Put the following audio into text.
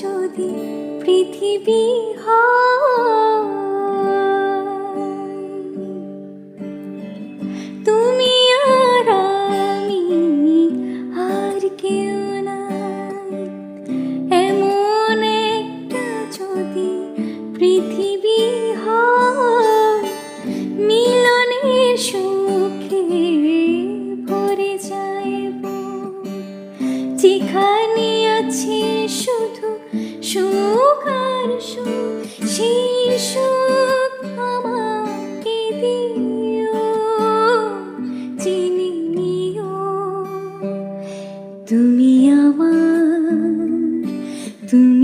যদি পৃথিবী হয়, তুমি আর আমি আর কেউ নাই, এমন একটা যদি পৃথিবী হয়, মিলনের সুখে ভরে যাইব, যেখানে আছে শুধু সুখ আর সুখ, সেই সুখ আমাকে দিও, চিনি নিও তুমি আমার, তুমি